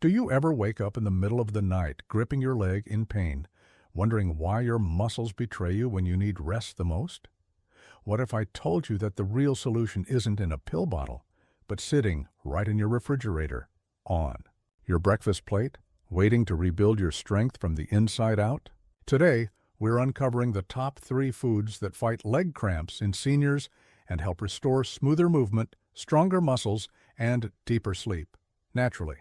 Do you ever wake up in the middle of the night, gripping your leg in pain, wondering why your muscles betray you when you need rest the most? What if I told you that the real solution isn't in a pill bottle, but sitting right in your refrigerator, on your breakfast plate, waiting to rebuild your strength from the inside out? Today, we're uncovering the top 3 foods that fight leg cramps in seniors and help restore smoother movement, stronger muscles, and deeper sleep, naturally.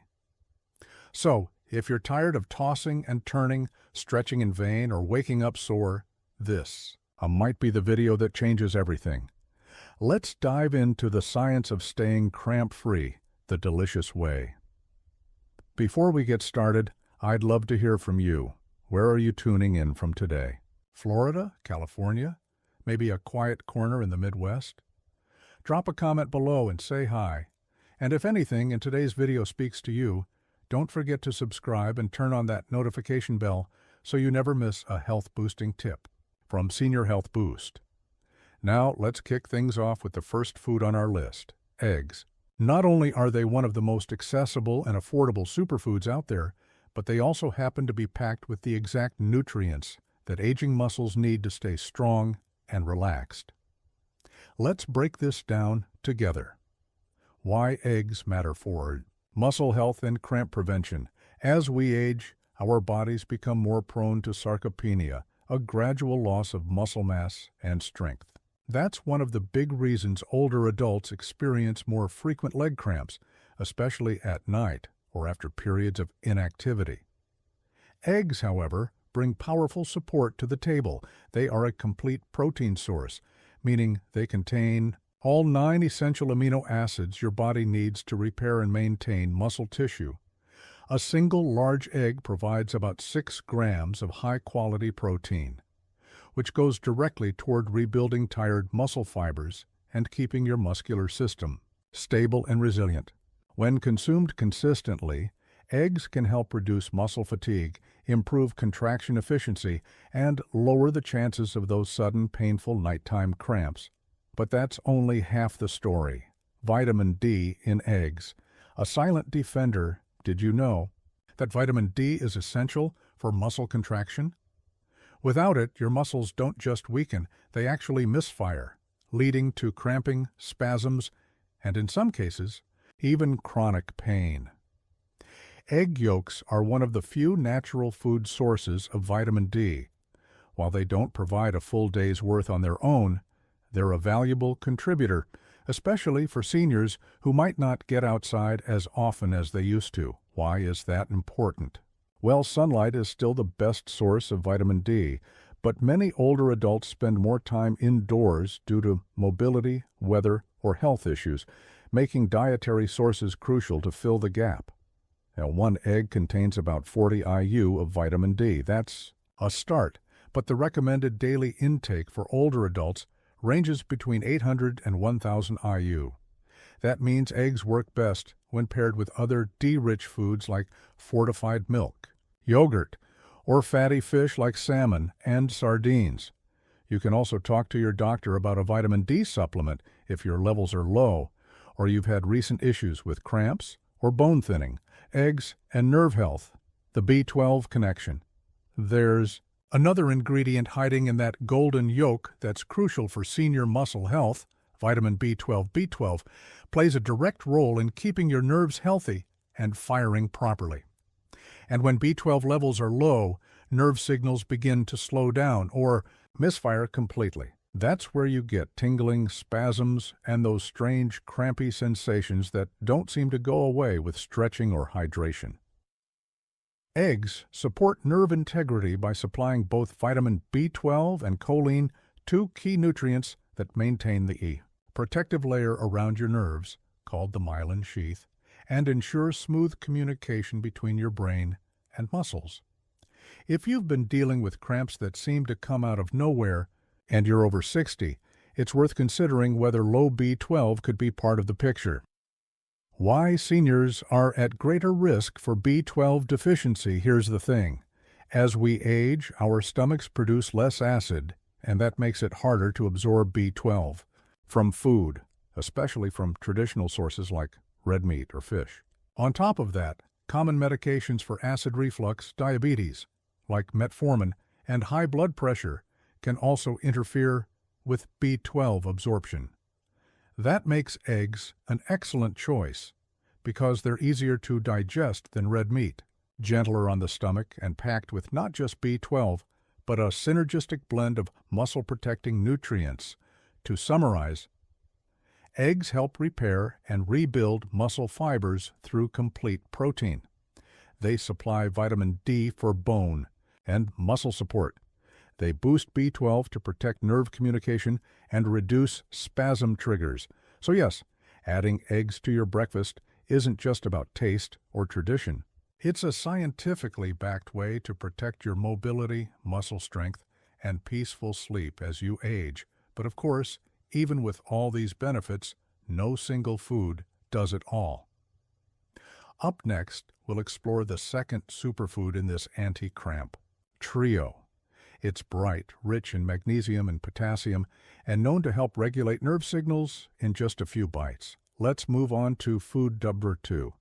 So, if you're tired of tossing and turning, stretching in vain, or waking up sore, this might be the video that changes everything. Let's dive into the science of staying cramp-free, the delicious way. Before we get started, I'd love to hear from you. Where are you tuning in from today? Florida? California? Maybe a quiet corner in the Midwest? Drop a comment below and say hi. And if anything in today's video speaks to you, don't forget to subscribe and turn on that notification bell so you never miss a health-boosting tip from Senior Health Boost. Now, let's kick things off with the first food on our list, eggs. Not only are they one of the most accessible and affordable superfoods out there, but they also happen to be packed with the exact nutrients that aging muscles need to stay strong and relaxed. Let's break this down together. Why eggs matter for muscle health and cramp prevention. As we age, our bodies become more prone to sarcopenia, a gradual loss of muscle mass and strength. That's one of the big reasons older adults experience more frequent leg cramps, especially at night or after periods of inactivity. Eggs, however, bring powerful support to the table. They are a complete protein source, meaning they contain all 9 essential amino acids your body needs to repair and maintain muscle tissue. A single large egg provides about 6 grams of high-quality protein, which goes directly toward rebuilding tired muscle fibers and keeping your muscular system stable and resilient. When consumed consistently, eggs can help reduce muscle fatigue, improve contraction efficiency, and lower the chances of those sudden, painful nighttime cramps. But that's only half the story. Vitamin D in eggs. A silent defender. Did you know that vitamin D is essential for muscle contraction? Without it, your muscles don't just weaken, they actually misfire, leading to cramping, spasms, and in some cases, even chronic pain. Egg yolks are one of the few natural food sources of vitamin D. While they don't provide a full day's worth on their own, they're a valuable contributor, especially for seniors who might not get outside as often as they used to. Why is that important? Well, sunlight is still the best source of vitamin D, but many older adults spend more time indoors due to mobility, weather, or health issues, making dietary sources crucial to fill the gap. Now, 1 egg contains about 40 IU of vitamin D. That's a start, but the recommended daily intake for older adults ranges between 800 and 1,000 IU. That means eggs work best when paired with other D-rich foods like fortified milk, yogurt, or fatty fish like salmon and sardines. You can also talk to your doctor about a vitamin D supplement if your levels are low, or you've had recent issues with cramps or bone thinning. Eggs and nerve health, the B12 connection. There's another ingredient hiding in that golden yolk that's crucial for senior muscle health. Vitamin B12. B12 plays a direct role in keeping your nerves healthy and firing properly. And when B12 levels are low, nerve signals begin to slow down or misfire completely. That's where you get tingling, spasms, and those strange, crampy sensations that don't seem to go away with stretching or hydration. Eggs support nerve integrity by supplying both vitamin B12 and choline, 2 key nutrients that maintain the protective layer around your nerves, called the myelin sheath, and ensure smooth communication between your brain and muscles. If you've been dealing with cramps that seem to come out of nowhere and you're over 60, it's worth considering whether low B12 could be part of the picture. Why seniors are at greater risk for B12 deficiency. Here's the thing. As we age, our stomachs produce less acid, and that makes it harder to absorb B12 from food, especially from traditional sources like red meat or fish. On top of that, Common medications for acid reflux, diabetes, like metformin, and high blood pressure can also interfere with B12 absorption. That makes eggs an excellent choice because they're easier to digest than red meat, gentler on the stomach and packed with not just B12, but a synergistic blend of muscle-protecting nutrients. To summarize, eggs help repair and rebuild muscle fibers through complete protein. They supply vitamin D for bone and muscle support. They boost B12 to protect nerve communication and reduce spasm triggers. So yes, adding eggs to your breakfast isn't just about taste or tradition. It's a scientifically backed way to protect your mobility, muscle strength, and peaceful sleep as you age. But of course, even with all these benefits, no single food does it all. Up next, we'll explore the second superfood in this anti-cramp, trio. It's bright, rich in magnesium and potassium, and known to help regulate nerve signals in just a few bites. Let's move on to food number 2.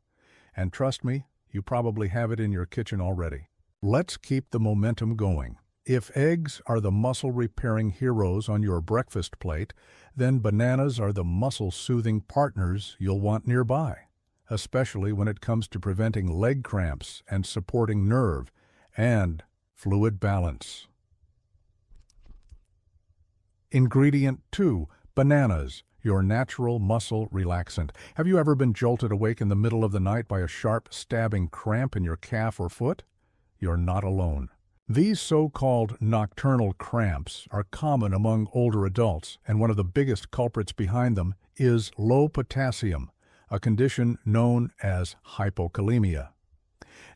And trust me, you probably have it in your kitchen already. Let's keep the momentum going. If eggs are the muscle-repairing heroes on your breakfast plate, then bananas are the muscle-soothing partners you'll want nearby, especially when it comes to preventing leg cramps and supporting nerve and fluid balance. Ingredient 2, bananas, your natural muscle relaxant. Have you ever been jolted awake in the middle of the night by a sharp, stabbing cramp in your calf or foot? You're not alone. These so-called nocturnal cramps are common among older adults, and one of the biggest culprits behind them is low potassium, a condition known as hypokalemia.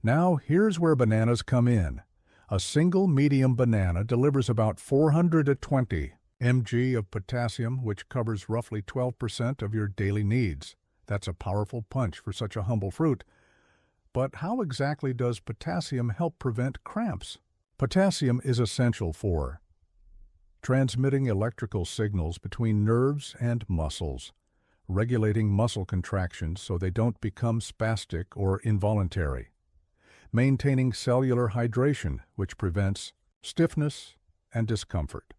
Now, here's where bananas come in. A single medium banana delivers about 420 mg of potassium, which covers roughly 12% of your daily needs. That's a powerful punch for such a humble fruit. But how exactly does potassium help prevent cramps? Potassium is essential for transmitting electrical signals between nerves and muscles, regulating muscle contractions so they don't become spastic or involuntary, maintaining cellular hydration, which prevents stiffness and discomfort.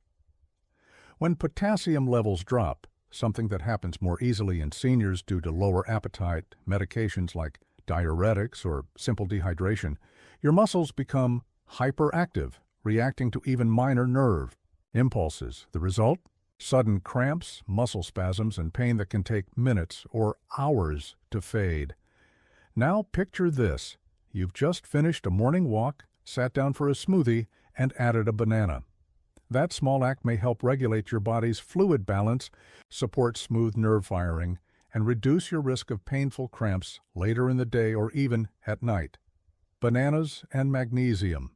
When potassium levels drop, something that happens more easily in seniors due to lower appetite, medications like diuretics, or simple dehydration, your muscles become hyperactive, reacting to even minor nerve impulses. The result? Sudden cramps, muscle spasms, and pain that can take minutes or hours to fade. Now picture this. You've just finished a morning walk, sat down for a smoothie, and added a banana. That small act may help regulate your body's fluid balance, support smooth nerve firing, and reduce your risk of painful cramps later in the day or even at night. Bananas and magnesium.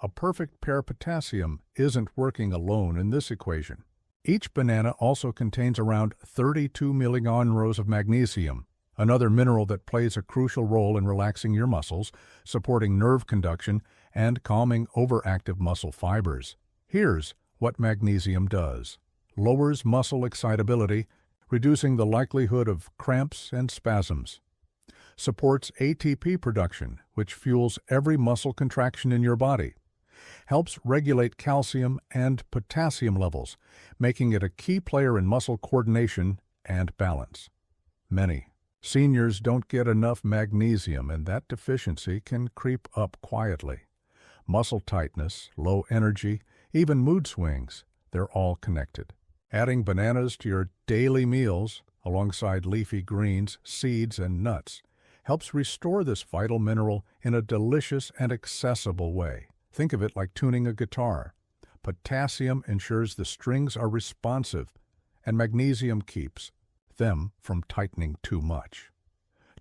A perfect pair. Potassium isn't working alone in this equation. Each banana also contains around 32 milligonros of magnesium, another mineral that plays a crucial role in relaxing your muscles, supporting nerve conduction, and calming overactive muscle fibers. Here's what magnesium does. Lowers muscle excitability, reducing the likelihood of cramps and spasms. Supports ATP production, which fuels every muscle contraction in your body. Helps regulate calcium and potassium levels, making it a key player in muscle coordination and balance. Many seniors don't get enough magnesium, and that deficiency can creep up quietly. Muscle tightness, low energy, even mood swings, they're all connected. Adding bananas to your daily meals, alongside leafy greens, seeds, and nuts, helps restore this vital mineral in a delicious and accessible way. Think of it like tuning a guitar. Potassium ensures the strings are responsive, and magnesium keeps them from tightening too much.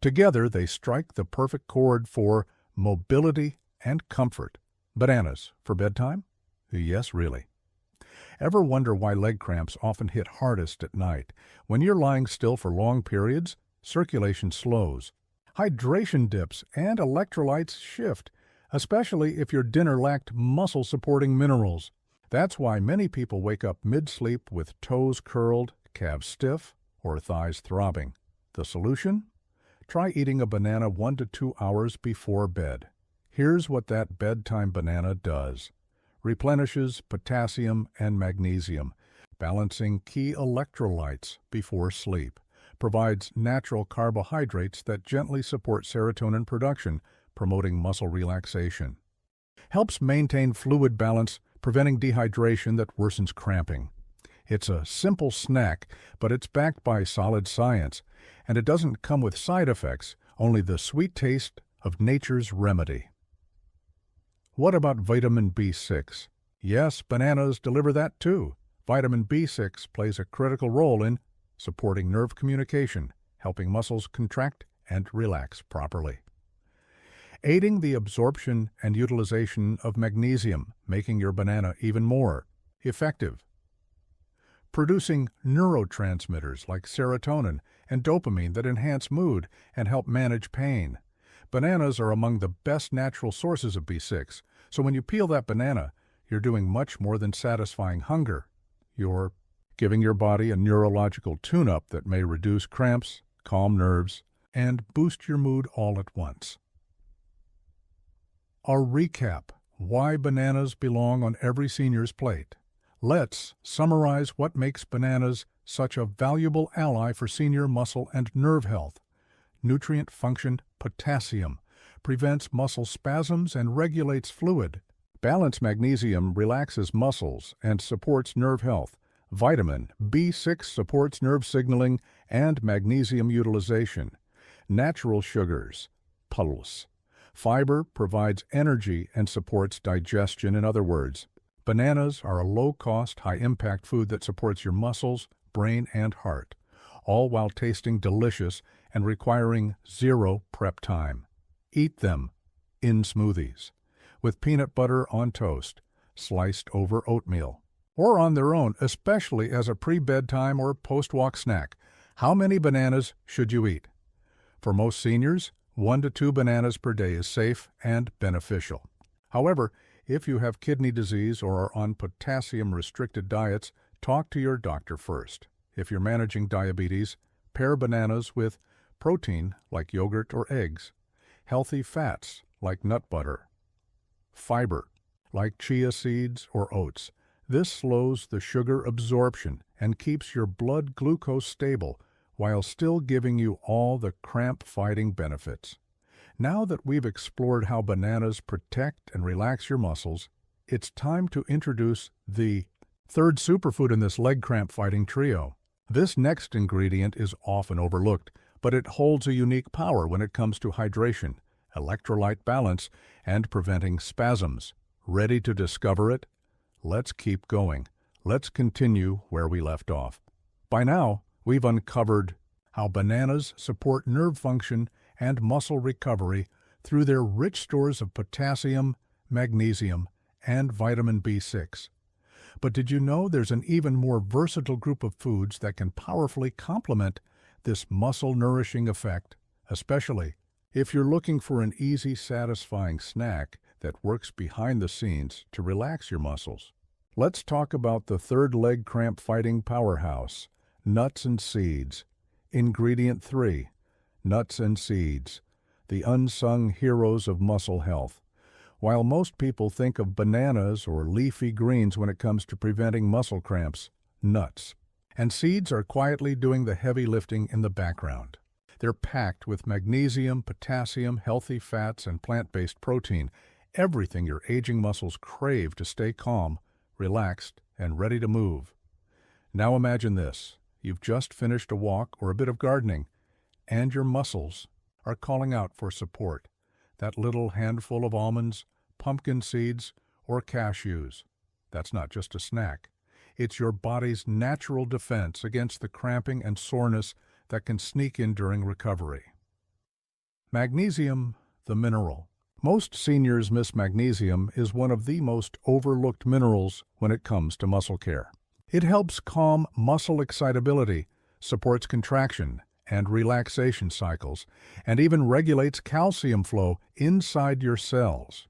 Together, they strike the perfect chord for mobility and comfort. Bananas for bedtime? Yes, really. Ever wonder why leg cramps often hit hardest at night? When you're lying still for long periods, circulation slows, hydration dips, and electrolytes shift, especially if your dinner lacked muscle-supporting minerals. That's why many people wake up mid-sleep with toes curled, calves stiff, or thighs throbbing. The solution? Try eating a banana 1 to 2 hours before bed. Here's what that bedtime banana does. Replenishes potassium and magnesium, balancing key electrolytes before sleep. Provides natural carbohydrates that gently support serotonin production, promoting muscle relaxation. Helps maintain fluid balance, preventing dehydration that worsens cramping. It's a simple snack, but it's backed by solid science, and it doesn't come with side effects, only the sweet taste of nature's remedy. What about vitamin B6? Yes, bananas deliver that too. Vitamin B6 plays a critical role in supporting nerve communication, helping muscles contract and relax properly. Aiding the absorption and utilization of magnesium, making your banana even more effective. Producing neurotransmitters like serotonin and dopamine that enhance mood and help manage pain. Bananas are among the best natural sources of B6, so when you peel that banana, you're doing much more than satisfying hunger. You're giving your body a neurological tune-up that may reduce cramps, calm nerves, and boost your mood all at once. Our recap: why bananas belong on every senior's plate. Let's summarize what makes bananas such a valuable ally for senior muscle and nerve health. Nutrient function: potassium. Prevents muscle spasms and regulates fluid. Balanced magnesium relaxes muscles and supports nerve health. Vitamin B6 supports nerve signaling and magnesium utilization. Natural sugars: pulse. Fiber provides energy and supports digestion. In other words, bananas are a low-cost, high-impact food that supports your muscles, brain, and heart, all while tasting delicious and requiring zero prep time. Eat them in smoothies, with peanut butter on toast, sliced over oatmeal, or on their own, especially as a pre-bedtime or post-walk snack. How many bananas should you eat? For most seniors, 1 to 2 bananas per day is safe and beneficial. However, if you have kidney disease or are on potassium-restricted diets, talk to your doctor first. If you're managing diabetes, pair bananas with protein like yogurt or eggs, healthy fats like nut butter, fiber like chia seeds or oats. This slows the sugar absorption and keeps your blood glucose stable while still giving you all the cramp-fighting benefits. Now that we've explored how bananas protect and relax your muscles, it's time to introduce the third superfood in this leg cramp-fighting trio. This next ingredient is often overlooked, but it holds a unique power when it comes to hydration, electrolyte balance, and preventing spasms. Ready to discover it? Let's keep going. Let's continue where we left off. By now, we've uncovered how bananas support nerve function and muscle recovery through their rich stores of potassium, magnesium, and vitamin B6. But did you know there's an even more versatile group of foods that can powerfully complement this muscle-nourishing effect, especially if you're looking for an easy, satisfying snack that works behind the scenes to relax your muscles? Let's talk about the third leg cramp-fighting powerhouse, nuts and seeds. Ingredient 3, nuts and seeds, the unsung heroes of muscle health. While most people think of bananas or leafy greens when it comes to preventing muscle cramps, nuts and seeds are quietly doing the heavy lifting in the background. They're packed with magnesium, potassium, healthy fats, and plant-based protein, everything your aging muscles crave to stay calm, relaxed, and ready to move. Now imagine this. You've just finished a walk or a bit of gardening, and your muscles are calling out for support. That little handful of almonds, pumpkin seeds, or cashews. That's not just a snack. It's your body's natural defense against the cramping and soreness that can sneak in during recovery. Magnesium, the mineral. Most seniors miss magnesium is one of the most overlooked minerals when it comes to muscle care. It helps calm muscle excitability, supports contraction and relaxation cycles, and even regulates calcium flow inside your cells.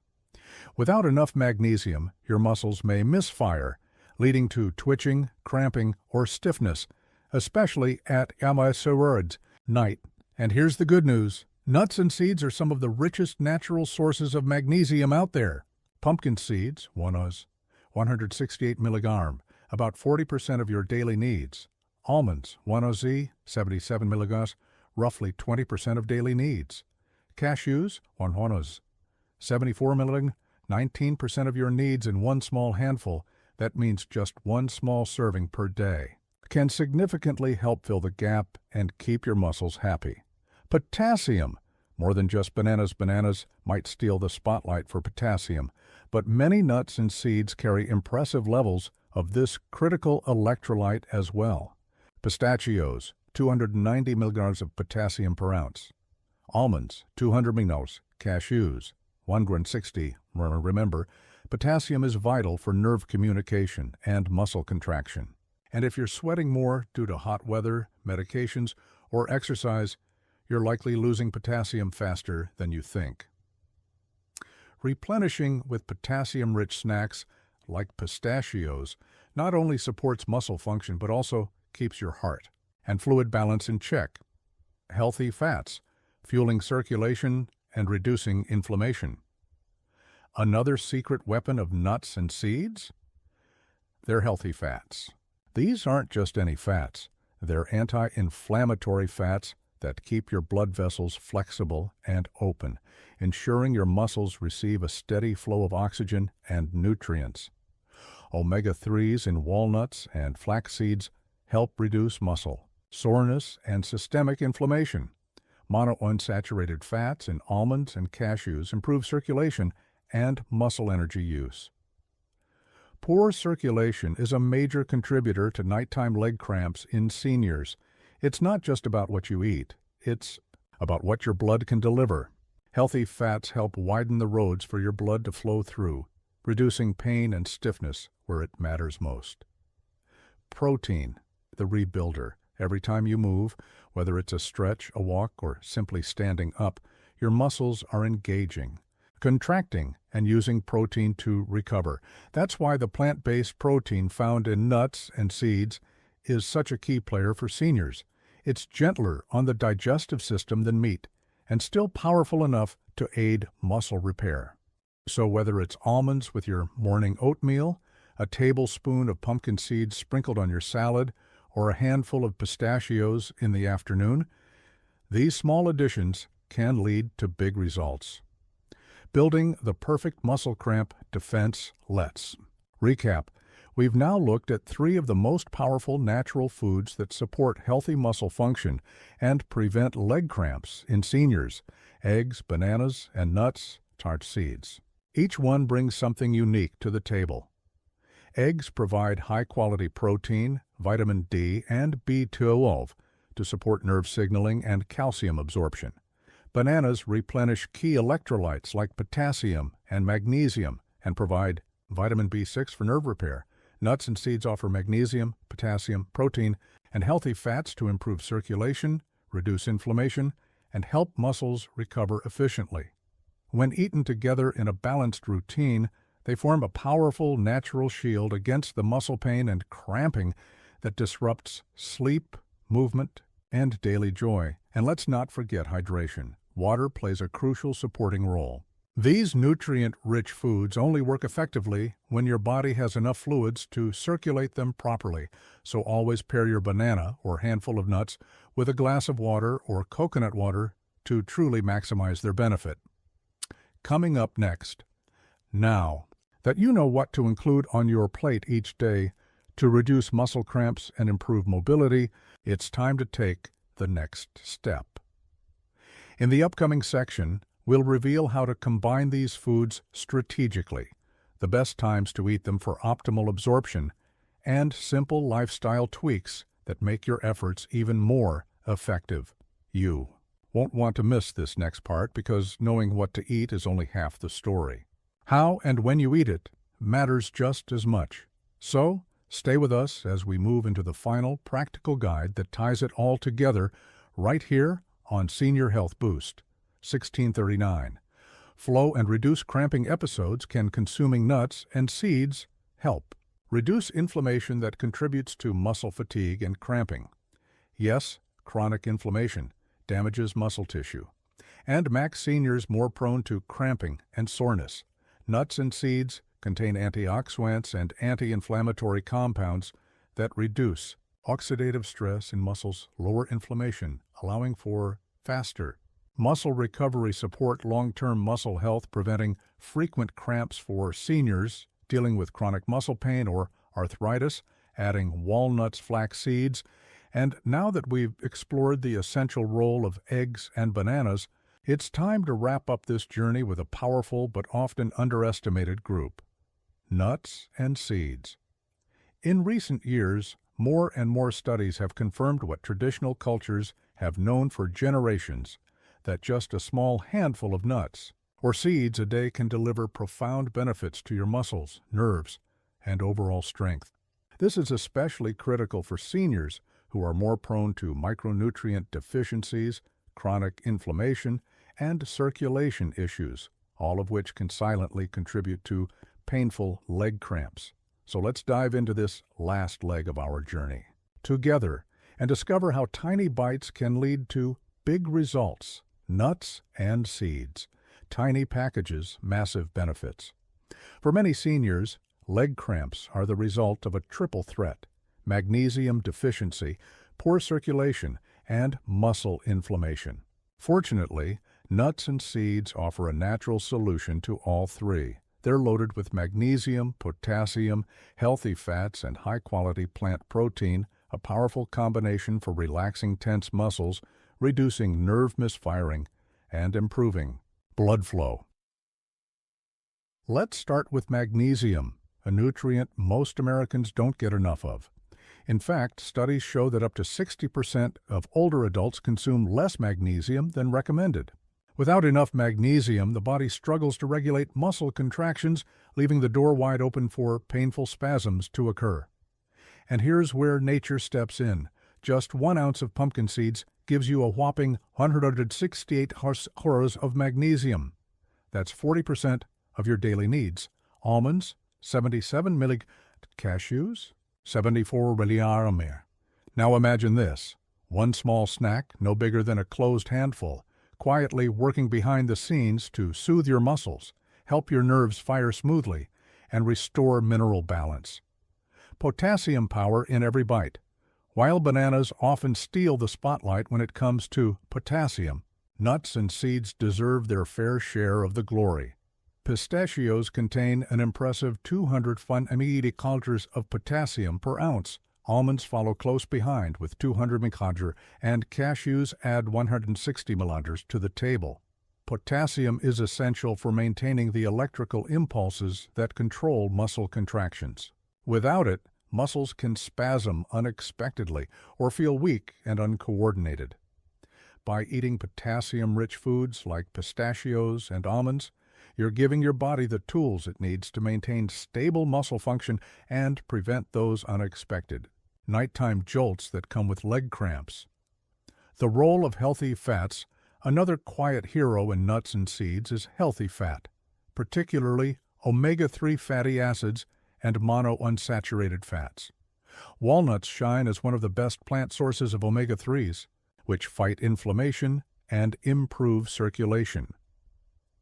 Without enough magnesium, your muscles may misfire, leading to twitching, cramping, or stiffness, especially at night And here's the good news. Nuts and seeds are some of the richest natural sources of magnesium out there. Pumpkin seeds, 168 milligram, about 40% of your daily needs. Almonds, 1OZ, 77 milligrams, roughly 20% of daily needs. Cashews, 1OZ, 74 milligrams, 19% of your needs in one small handful. That means just one small serving per day. Can significantly help fill the gap and keep your muscles happy. Potassium. More than just bananas. Bananas might steal the spotlight for potassium, but many nuts and seeds carry impressive levels of this critical electrolyte as well. Pistachios, 290 milligrams of potassium per ounce. Almonds, 200 milligrams. Cashews, 160. Remember, potassium is vital for nerve communication and muscle contraction. And if you're sweating more due to hot weather, medications, or exercise, you're likely losing potassium faster than you think. Replenishing with potassium-rich snacks like pistachios not only supports muscle function but also keeps your heart and fluid balance in check. Healthy fats, fueling circulation and reducing inflammation. Another secret weapon of nuts and seeds? They're healthy fats. These aren't just any fats. They're anti-inflammatory fats that keep your blood vessels flexible and open, ensuring your muscles receive a steady flow of oxygen and nutrients. Omega-3s in walnuts and flax seeds help reduce muscle, soreness, and systemic inflammation. Monounsaturated fats in almonds and cashews improve circulation and muscle energy use. Poor circulation is a major contributor to nighttime leg cramps in seniors. It's not just about what you eat, it's about what your blood can deliver. Healthy fats help widen the roads for your blood to flow through, reducing pain and stiffness where it matters most. Protein, the rebuilder. Every time you move, whether it's a stretch, a walk, or simply standing up, your muscles are engaging, contracting, and using protein to recover. That's why the plant-based protein found in nuts and seeds is such a key player for seniors. It's gentler on the digestive system than meat, and still powerful enough to aid muscle repair. So whether it's almonds with your morning oatmeal, a tablespoon of pumpkin seeds sprinkled on your salad, or a handful of pistachios in the afternoon, these small additions can lead to big results. Building the perfect muscle cramp defense. Let's recap. We've now looked at 3 of the most powerful natural foods that support healthy muscle function and prevent leg cramps in seniors: eggs, bananas, and nuts, tart seeds. Each one brings something unique to the table. Eggs provide high-quality protein, vitamin D, and B12 to support nerve signaling and calcium absorption. Bananas replenish key electrolytes like potassium and magnesium and provide vitamin B6 for nerve repair. Nuts and seeds offer magnesium, potassium, protein, and healthy fats to improve circulation, reduce inflammation, and help muscles recover efficiently. When eaten together in a balanced routine, they form a powerful natural shield against the muscle pain and cramping that disrupts sleep, movement, and daily joy. And let's not forget hydration. Water plays a crucial supporting role. These nutrient-rich foods only work effectively when your body has enough fluids to circulate them properly, so always pair your banana or handful of nuts with a glass of water or coconut water to truly maximize their benefit. Coming up next. Now that you know what to include on your plate each day to reduce muscle cramps and improve mobility, it's time to take the next step. In the upcoming section, we'll reveal how to combine these foods strategically, the best times to eat them for optimal absorption, and simple lifestyle tweaks that make your efforts even more effective. You won't want to miss this next part because knowing what to eat is only half the story. How and when you eat it matters just as much. So, stay with us as we move into the final practical guide that ties it all together right here on Senior Health Boost. 1639. Flow and reduce cramping episodes. Can consuming nuts and seeds help reduce inflammation that contributes to muscle fatigue and cramping? Yes, chronic inflammation, damages muscle tissue, and makes seniors more prone to cramping and soreness. Nuts and seeds contain antioxidants and anti-inflammatory compounds that reduce oxidative stress in muscles, lower inflammation, allowing for faster muscle recovery, support long-term muscle health, preventing frequent cramps for seniors dealing with chronic muscle pain or arthritis, adding walnuts, flax seeds. And now that we've explored the essential role of eggs and bananas, it's time to wrap up this journey with a powerful but often underestimated group: nuts and seeds. In recent years, more and more studies have confirmed what traditional cultures have known for generations, that just a small handful of nuts or seeds a day can deliver profound benefits to your muscles, nerves, and overall strength. This is especially critical for seniors who are more prone to micronutrient deficiencies, chronic inflammation, and circulation issues, all of which can silently contribute to painful leg cramps. So let's dive into this last leg of our journey together and discover how tiny bites can lead to big results. Nuts and seeds. Tiny packages, massive benefits. For many seniors, leg cramps are the result of a triple threat: magnesium deficiency, poor circulation, and muscle inflammation. Fortunately, nuts and seeds offer a natural solution to all three. They're loaded with magnesium, potassium, healthy fats, and high-quality plant protein, a powerful combination for relaxing tense muscles, reducing nerve misfiring, and improving blood flow. Let's start with magnesium, a nutrient most Americans don't get enough of. In fact, studies show that up to 60% of older adults consume less magnesium than recommended. Without enough magnesium, the body struggles to regulate muscle contractions, leaving the door wide open for painful spasms to occur. And here's where nature steps in. Just 1 ounce of pumpkin seeds gives you a whopping 168 horus of magnesium. That's 40% of your daily needs. Almonds, 77 millig. Cashews, 74 milliarmer. Now imagine this: one small snack, no bigger than a closed handful, quietly working behind the scenes to soothe your muscles, help your nerves fire smoothly, and restore mineral balance. Potassium power in every bite. While bananas often steal the spotlight when it comes to potassium, nuts and seeds deserve their fair share of the glory. Pistachios contain an impressive 200 millicalors of potassium per ounce. Almonds follow close behind with 200 microgram, and cashews add 160 milliliters to the table. Potassium is essential for maintaining the electrical impulses that control muscle contractions. Without it, muscles can spasm unexpectedly or feel weak and uncoordinated. By eating potassium-rich foods like pistachios and almonds, you're giving your body the tools it needs to maintain stable muscle function and prevent those unexpected nighttime jolts that come with leg cramps. The role of healthy fats. Another quiet hero in nuts and seeds is healthy fat, particularly omega-3 fatty acids and monounsaturated fats. Walnuts shine as one of the best plant sources of omega-3s, which fight inflammation and improve circulation.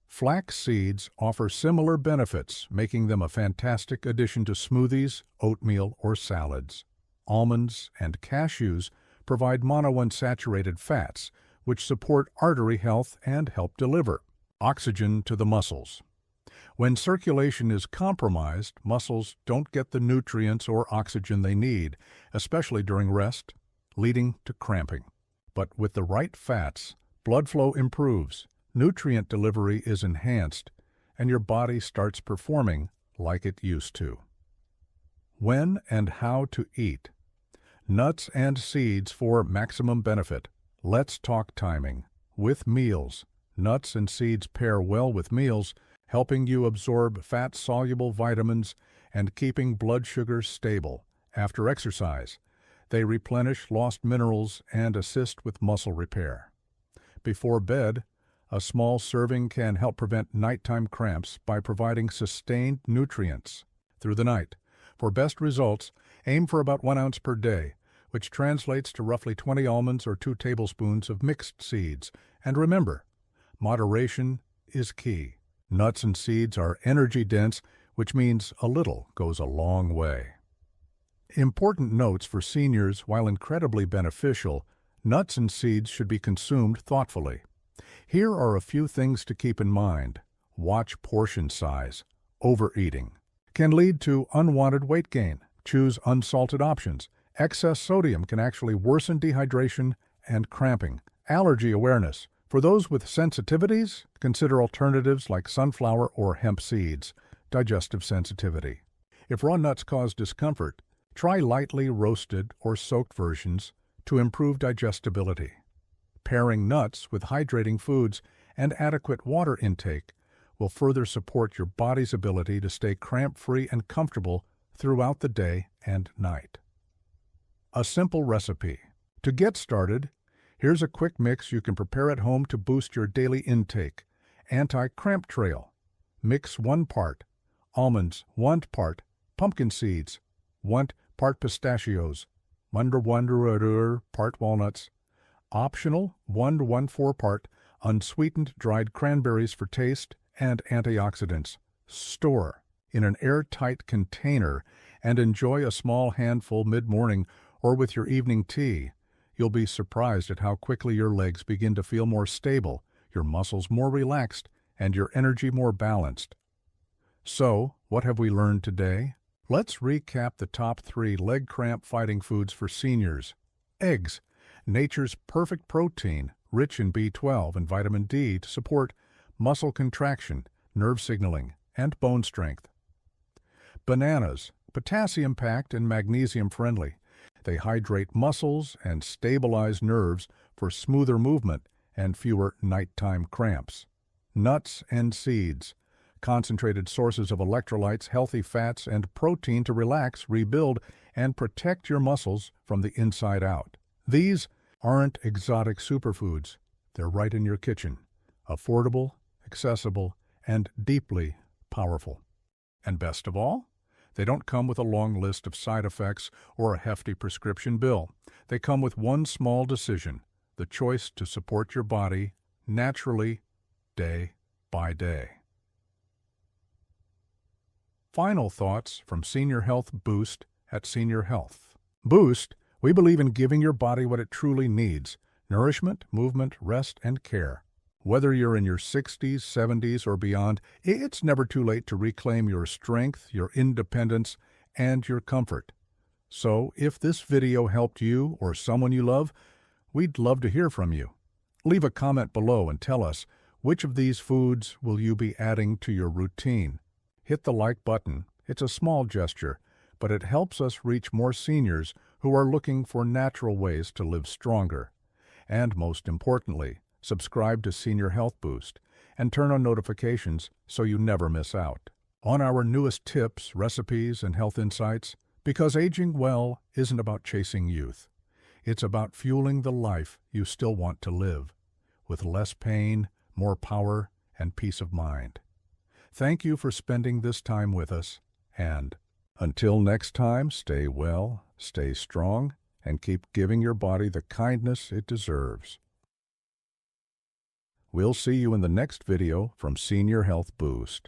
Flax seeds offer similar benefits, making them a fantastic addition to smoothies, oatmeal, or salads. Almonds and cashews provide monounsaturated fats, which support artery health and help deliver oxygen to the muscles. When circulation is compromised, muscles don't get the nutrients or oxygen they need, especially during rest, leading to cramping. But with the right fats, blood flow improves, nutrient delivery is enhanced, and your body starts performing like it used to. When and how to eat. Nuts and seeds for maximum benefit. Let's talk timing. With meals. Nuts and seeds pair well with meals, helping you absorb fat-soluble vitamins and keeping blood sugar stable. After exercise, they replenish lost minerals and assist with muscle repair. Before bed, a small serving can help prevent nighttime cramps by providing sustained nutrients through the night. For best results, aim for about 1 ounce per day, which translates to roughly 20 almonds or 2 tablespoons of mixed seeds. And remember, moderation is key. Nuts and seeds are energy-dense, which means a little goes a long way. Important notes for seniors: while incredibly beneficial, nuts and seeds should be consumed thoughtfully. Here are a few things to keep in mind. Watch portion size. Overeating can lead to unwanted weight gain. Choose unsalted options. Excess sodium can actually worsen dehydration and cramping. Allergy awareness. For those with sensitivities, consider alternatives like sunflower or hemp seeds. Digestive sensitivity. If raw nuts cause discomfort, try lightly roasted or soaked versions to improve digestibility. Pairing nuts with hydrating foods and adequate water intake will further support your body's ability to stay cramp-free and comfortable throughout the day and night. A simple recipe. To get started, here's a quick mix you can prepare at home to boost your daily intake. Anti-cramp trail. Mix 1 part almonds, 1 part pumpkin seeds, 1 part pistachios, 1 part walnuts. Optional, 1 to 1/4 part unsweetened dried cranberries for taste and antioxidants. Store in an airtight container and enjoy a small handful mid-morning or with your evening tea. You'll be surprised at how quickly your legs begin to feel more stable, your muscles more relaxed, and your energy more balanced. So, what have we learned today? Let's recap the top 3 leg cramp fighting foods for seniors. Eggs, nature's perfect protein, rich in B12 and vitamin D to support muscle contraction, nerve signaling, and bone strength. Bananas, potassium-packed and magnesium-friendly. They hydrate muscles and stabilize nerves for smoother movement and fewer nighttime cramps. Nuts and seeds, concentrated sources of electrolytes, healthy fats, and protein to relax, rebuild, and protect your muscles from the inside out. These aren't exotic superfoods. They're right in your kitchen. Affordable, accessible, and deeply powerful. And best of all, they don't come with a long list of side effects or a hefty prescription bill. They come with one small decision: the choice to support your body naturally, day by day. Final thoughts from Senior Health Boost at Senior Health. Boost, we believe in giving your body what it truly needs: nourishment, movement, rest, and care. Whether you're in your 60s, 70s, or beyond, it's never too late to reclaim your strength, your independence, and your comfort. So, if this video helped you or someone you love, we'd love to hear from you. Leave a comment below and tell us, which of these foods will you be adding to your routine? Hit the like button. It's a small gesture, but it helps us reach more seniors who are looking for natural ways to live stronger. And most importantly, subscribe to Senior Health Boost and turn on notifications so you never miss out on our newest tips, recipes, and health insights, because aging well isn't about chasing youth. It's about fueling the life you still want to live, with less pain, more power, and peace of mind. Thank you for spending this time with us, and until next time, stay well, stay strong, and keep giving your body the kindness it deserves. We'll see you in the next video from Senior Health Boost.